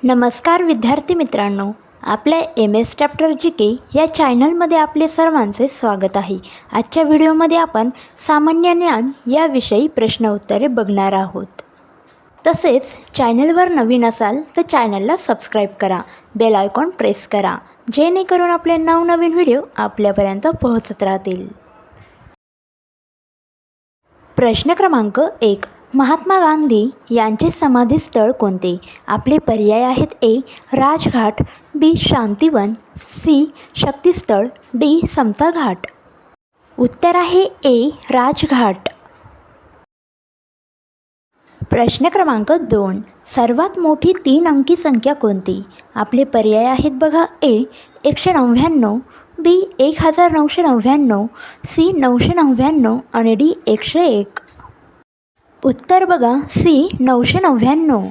नमस्कार विद्यार्थी मित्रांनो, आपल्या MS चॅप्टर GK या चॅनलमध्ये आपले सर्वांचे स्वागत आहे। आजच्या व्हिडिओमध्ये आपण सामान्य ज्ञान याविषयी प्रश्न उत्तरे बघणार आहोत। तसेच चॅनलवर नवीन असाल तर चॅनलला सबस्क्राईब करा, बेल आयकॉन प्रेस करा, जेणेकरून आपले नवनवीन व्हिडिओ आपल्यापर्यंत पोहोचत राहतील। प्रश्न क्रमांक 1, महात्मा गांधी यांचे समाधीस्थळ कोणते? आपले पर्याय आहेत ए राजघाट, बी शांतिवन, सी शक्तिस्थळ, डी समता घाट। उत्तर आहे ए राजघाट। प्रश्न क्रमांक 2, सर्वात मोठी 3 अंकी संख्या कोणती? आपले पर्याय आहेत बघा ए 199, बी 1999, सी 999 आणि डी 101। उत्तर बघा सी 999।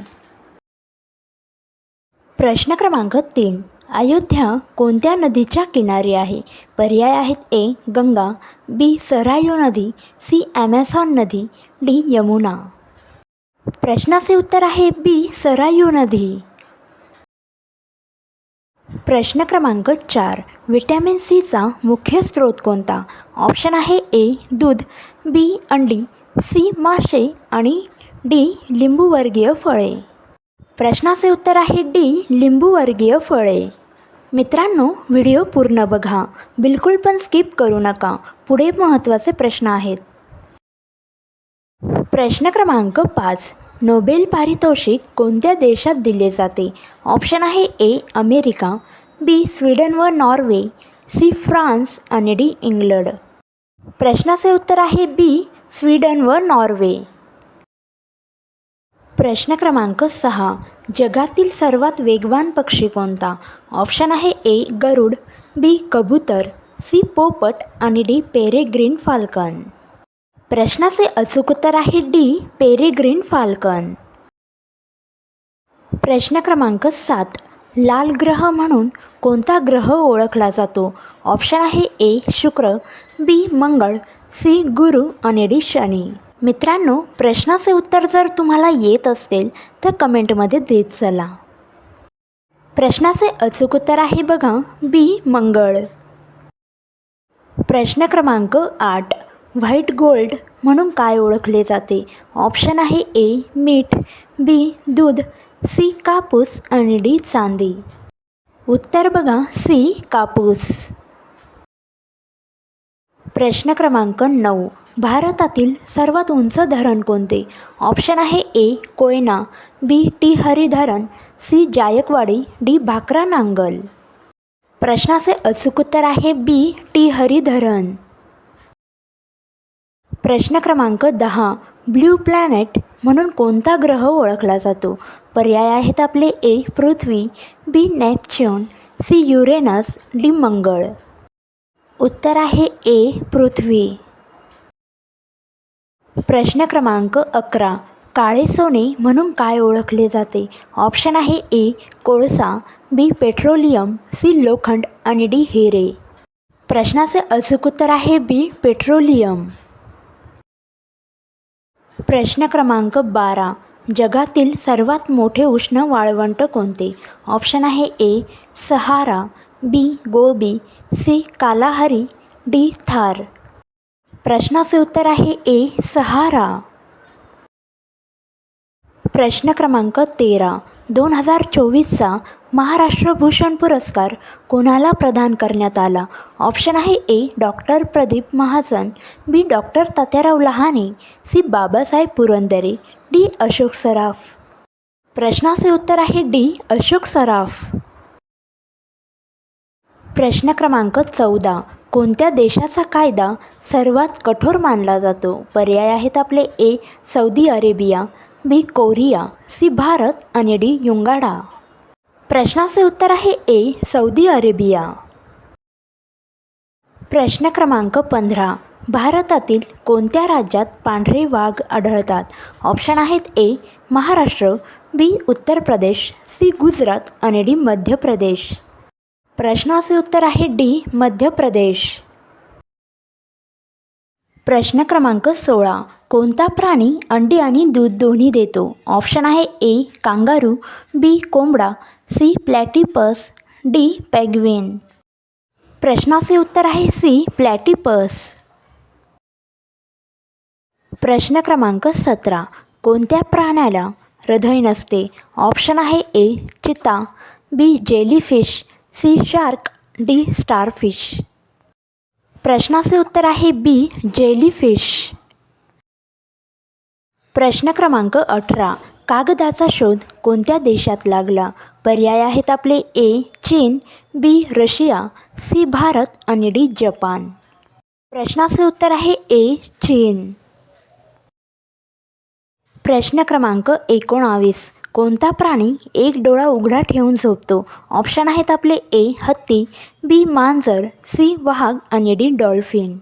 प्रश्न क्रमांक 3, अयोध्या कोणत्या नदीच्या किनारी आहे? पर्याय आहेत ए गंगा, बी सरायू नदी, सी ॲमेझॉन नदी, डी यमुना। प्रश्नाचे उत्तर आहे बी सरायू नदी। प्रश्न क्रमांक 4, व्हिटॅमिन सीचा मुख्य स्रोत कोणता? ऑप्शन आहे ए दूध, बी अंडी, सी मासे आणि डी लिंबूवर्गीय फळे। प्रश्नाचे उत्तर आहे डी लिंबूवर्गीय फळे। मित्रांनो, व्हिडिओ पूर्ण बघा, बिलकुल पण स्किप करू नका, पुढे महत्त्वाचे प्रश्न आहेत। प्रश्न क्रमांक 5, नोबेल पारितोषिक कोणत्या देशात दिले जाते? ऑप्शन आहे ए अमेरिका, बी स्वीडन व नॉर्वे, सी फ्रान्स आणि डी इंग्लंड। प्रश्नाचे उत्तर आहे बी स्वीडन व नॉर्वे। प्रश्न क्रमांक 6, जगातील सर्वात वेगवान पक्षी कोणता? ऑप्शन आहे ए गरुड, बी कबूतर, सी पोपट आणि डी पेरेग्रीन फाल्कन। प्रश्नाचे अचूक उत्तर आहे डी पेरेग्रीन फाल्कन। प्रश्न क्रमांक 7, लाल ग्रह म्हणून कोणता ग्रह ओळखला जातो? ऑप्शन आहे ए शुक्र, बी मंगळ, सी गुरु आणि डी शनी। मित्रांनो, प्रश्नाचे उत्तर जर तुम्हाला येत असेल तर कमेंटमध्ये देत चला। प्रश्नाचे अचूक उत्तर आहे बघा बी मंगळ। प्रश्न क्रमांक 8, व्हाईट गोल्ड म्हणून काय ओळखले जाते? ऑप्शन आहे ए मीठ, बी दूध, सी कापूस आणि डी चांदी। उत्तर बघा सी कापूस। प्रश्न क्रमांक 9, भारतातील सर्वात उंच धरण कोणते? ऑप्शन आहे ए कोयना, बी टी-हरी धरण, सी जायकवाडी, डी भाकरा नांगल। प्रश्नाचे अचूक उत्तर आहे बी टी-हरी धरण। प्रश्न क्रमांक 10, ब्ल्यू प्लॅनेट म्हणून कोणता ग्रह ओळखला जातो? पर्याय आहेत आपले ए पृथ्वी, बी नेपच्यून, सी युरेनस, डी मंगळ। उत्तर आहे ए पृथ्वी। प्रश्न क्रमांक 11, काळे सोने म्हणून काय ओळखले जाते? ऑप्शन आहे ए कोळसा, बी पेट्रोलियम, सी लोखंड आणि डी हिरे। प्रश्नाचे अचूक उत्तर आहे बी पेट्रोलियम। प्रश्न क्रमांक 12, जगातील सर्वात मोठे उष्ण वाळवंट कोणते? ऑप्शन आहे ए सहारा, बी गोबी, सी कालाहारी, डी थार। प्रश्नाचे उत्तर आहे ए सहारा। प्रश्न क्रमांक 13, 2024चा महाराष्ट्र भूषण पुरस्कार कोणाला प्रदान करण्यात आला? ऑप्शन आहे A doctor Pradeep Mahajan, B doctor Tatyarao Lahane, C Babasaheb Purandare, D Ashok Saraf. प्रश्नाचे उत्तर आहे डी अशोक सराफ। प्रश्न क्रमांक 14, कोणत्या देशाचा कायदा सर्वात कठोर मानला जातो? पर्याय आहेत आपले ए सौदी अरेबिया, बी कोरिया, सी भारत आणि डी युगांडा। प्रश्नाचे उत्तर आहे ए सौदी अरेबिया। प्रश्न क्रमांक 15, भारतातील कोणत्या राज्यात पांढरे वाघ आढळतात? ऑप्शन आहेत ए महाराष्ट्र, बी उत्तर प्रदेश, सी गुजरात आणि डी मध्य प्रदेश। प्रश्नाचे उत्तर आहे डी मध्य प्रदेश। प्रश्न क्रमांक 16, कोणता प्राणी अंडी आणि दूध दोन्ही देतो? ऑप्शन आहे ए कांगारू, बी कोंबडा, सी प्लॅटिपस, डी पेंग्विन. प्रश्नाचे उत्तर आहे सी प्लॅटिपस. प्रश्न क्रमांक 17. कोणत्या प्राण्याला हृदय नसते? ऑप्शन आहे A cheetah, B jellyfish, C shark, D starfish. प्रश्नाचे उत्तर आहे बी जेलीफिश. प्रश्न क्रमांक 18. कागदाचा शोध कोणत्या देशात लागला? पर्याय आहेत आपले ए चीन, बी रशिया, सी भारत आणि डी जपान. प्रश्नाचे उत्तर आहे ए चीन. प्रश्न क्रमांक 19. कोणता प्राणी एक डोळा उघडा ठेवून झोपतो? ऑप्शन आहेत आपले ए हत्ती, बी मांजर, सी वाघ आणि डी डॉल्फिन.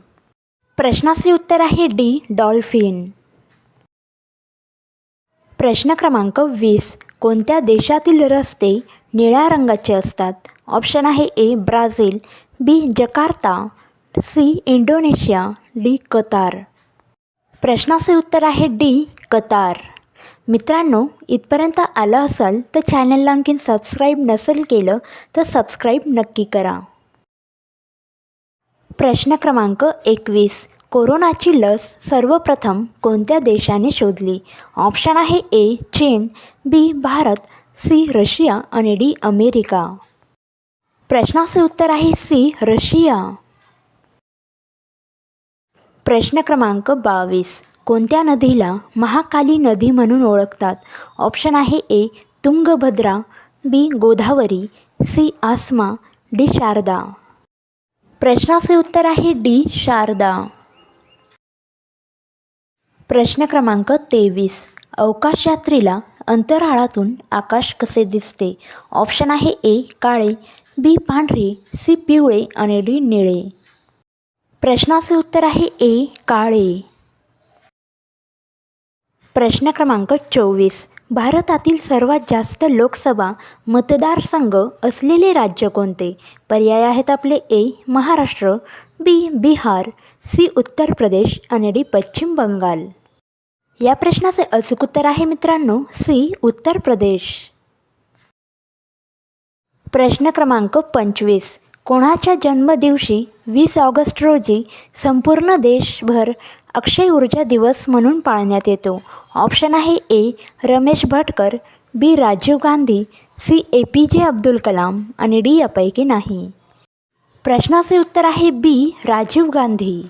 प्रश्नाचे उत्तर आहे डी डॉल्फिन. प्रश्न क्रमांक 20. कोणत्या देशातील रस्ते निळ्या रंगाचे असतात? ऑप्शन आहे A Brazil, B Jakarta, C Indonesia, D Qatar. प्रश्नाचे उत्तर आहे डी कतार. मित्रांनो, इथपर्यंत आलं असाल तर चॅनलला आणखीन सबस्क्राईब नसेल केलं तर सबस्क्राईब नक्की करा. प्रश्न क्रमांक 21. कोरोनाची लस सर्वप्रथम कोणत्या देशाने शोधली? ऑप्शन आहे ए चीन, बी भारत, सी रशिया आणि डी अमेरिका. प्रश्नाचे उत्तर आहे सी रशिया. प्रश्न क्रमांक 22. कोणत्या नदीला महाकाली नदी म्हणून ओळखतात? ऑप्शन आहे ए तुंगभद्रा, बी गोदावरी, सी आसमा, डी शारदा. प्रश्नाचे उत्तर आहे डी शारदा. प्रश्न क्रमांक 23. अवकाशयात्रीला अंतराळातून आकाश कसे दिसते? ऑप्शन आहे ए काळे, बी पांढरे, सी पिवळे आणि डी निळे. प्रश्नाचे उत्तर आहे ए काळे. प्रश्न क्रमांक 24. भारतातील सर्वात जास्त लोकसभा मतदारसंघ असलेले राज्य कोणते? पर्याय आहेत आपले ए महाराष्ट्र, बी बिहार, सी उत्तर प्रदेश आणि डी पश्चिम बंगाल. या प्रश्नाचे अचूक उत्तर आहे मित्रांनो सी उत्तर प्रदेश. प्रश्न क्रमांक 25. कोणाच्या जन्मदिवशी 20 ऑगस्ट रोजी संपूर्ण देशभर अक्षय ऊर्जा दिवस म्हणून पाळण्यात येतो? ऑप्शन आहे ए रमेश भटकर, बी राजीव गांधी, सी APJ अब्दुल कलाम आणि डी यापैकी नाही. प्रश्नाचे उत्तर आहे बी राजीव गांधी.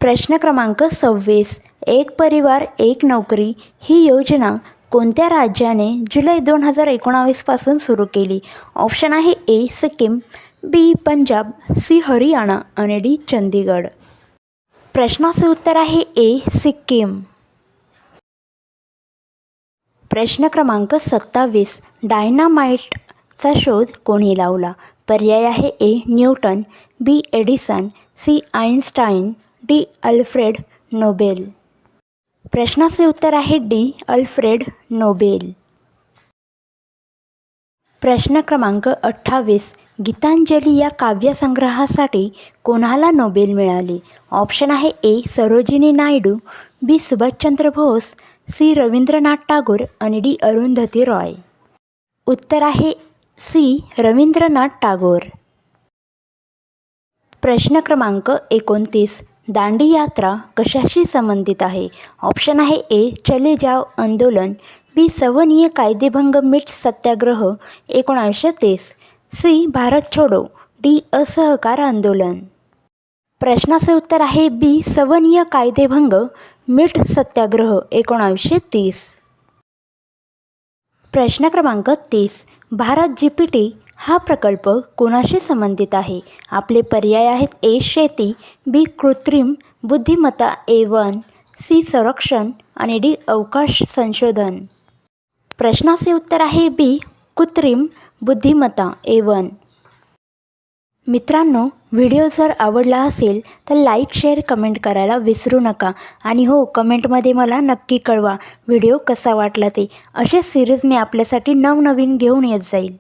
प्रश्न क्रमांक 26. एक परिवार एक नोकरी ही योजना कोणत्या राज्याने जुलै 2019 पासून सुरू केली? ऑप्शन आहे ए सिक्कीम, बी पंजाब, सी हरियाणा आणि डी चंदीगड. प्रश्नाचे उत्तर आहे ए सिक्कीम. प्रश्न क्रमांक 27. डायनामाइटचा शोध कोणी लावला? पर्याय आहे A Newton, B Edison, C Einstein, D Alfred Nobel. प्रश्नाचे उत्तर आहे डी अल्फ्रेड नोबेल. प्रश्न क्रमांक 28. गीतांजली या काव्यसंग्रहासाठी कोणाला नोबेल मिळाले? ऑप्शन आहे ए सरोजिनी नायडू, बी सुभाषचंद्र बोस, सी रवींद्रनाथ टागोर आणि डी अरुंधती रॉय. उत्तर आहे सी रवींद्रनाथ टागोर. प्रश्न क्रमांक 29. दांडी यात्रा कशाशी संबंधित आहे? ऑप्शन आहे ए चले जाव आंदोलन, बी सवनीय कायदेभंग मीठ सत्याग्रह 1930, सी भारत छोडो, डी असहकार आंदोलन. प्रश्नाचे उत्तर आहे बी सवनीय कायदेभंग मीठ सत्याग्रह 1930. प्रश्न क्रमांक 30. भारत GPT हा प्रकल्प कोणाशी संबंधित आहे? आपले पर्याय आहेत ए शेती, बी कृत्रिम बुद्धिमत्ता A1, सी संरक्षण आणि डी अवकाश संशोधन. प्रश्नाचे उत्तर आहे बी कृत्रिम बुद्धिमत्ता A1. मित्रांनो, व्हिडिओ जर आवडला असेल तर लाईक शेअर कमेंट करायला विसरू नका आणि हो कमेंटमध्ये मला नक्की कळवा व्हिडिओ कसा वाटला ते. असे सिरीज मी आपल्यासाठी नवनवीन घेऊन येत जाईल.